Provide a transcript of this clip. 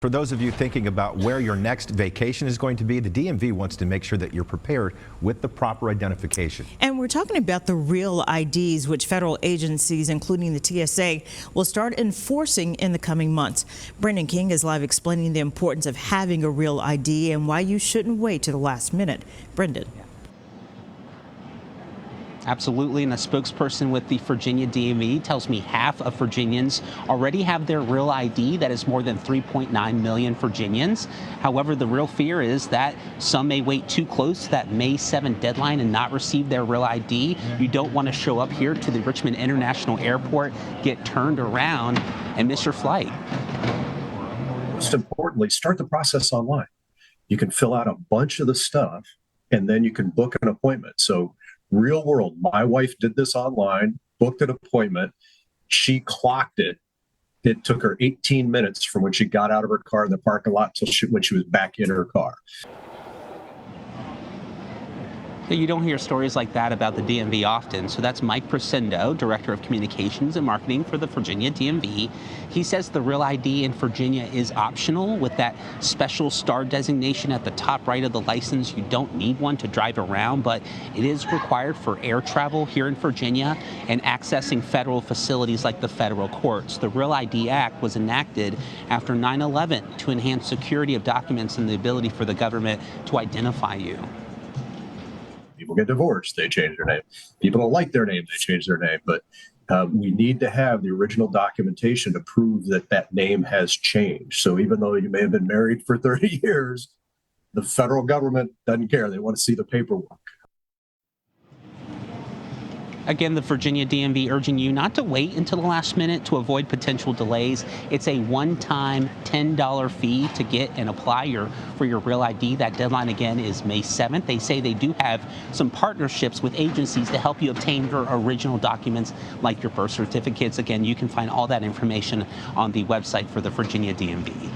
For those of you thinking about where your next vacation is going to be, the DMV wants to make sure that you're prepared with the proper identification. And we're talking about the real IDs, which federal agencies, including the TSA, will start enforcing in the coming months. Brendan King is live explaining the importance of having a real ID and why you shouldn't wait to the last minute. Brendan. Absolutely, and a spokesperson with the Virginia DMV tells me half of Virginians already have their real ID. That is more than 3.9 million Virginians. However, the real fear is that some may wait too close to that May 7th deadline and not receive their real ID. You don't want to show up here to the Richmond International Airport, get turned around, and miss your flight. Most importantly, start the process online. You can fill out a bunch of the stuff, and then you can book an appointment. So real world, my wife did this online, booked an appointment. She clocked it. It took her 18 minutes from when she got out of her car in the parking lot till when she was back in her car. You don't hear stories like that about the DMV often. So that's Mike Presendo, Director of Communications and Marketing for the Virginia DMV. He says the real ID in Virginia is optional with that special star designation at the top right of the license. You don't need one to drive around, but it is required for air travel here in Virginia and accessing federal facilities like the federal courts. The Real ID Act was enacted after 9/11 to enhance security of documents and the ability for the government to identify you. People get divorced, they change their name. People don't like their name, they change their name. But we need to have the original documentation to prove that that name has changed. So even though you may have been married for 30 years, the federal government doesn't care. They want to see the paperwork. Again, the Virginia DMV urging you not to wait until the last minute to avoid potential delays. It's a one-time $10 fee to get and apply for your real ID. That deadline, again, is May 7th. They say they do have some partnerships with agencies to help you obtain your original documents like your birth certificates. Again, you can find all that information on the website for the Virginia DMV.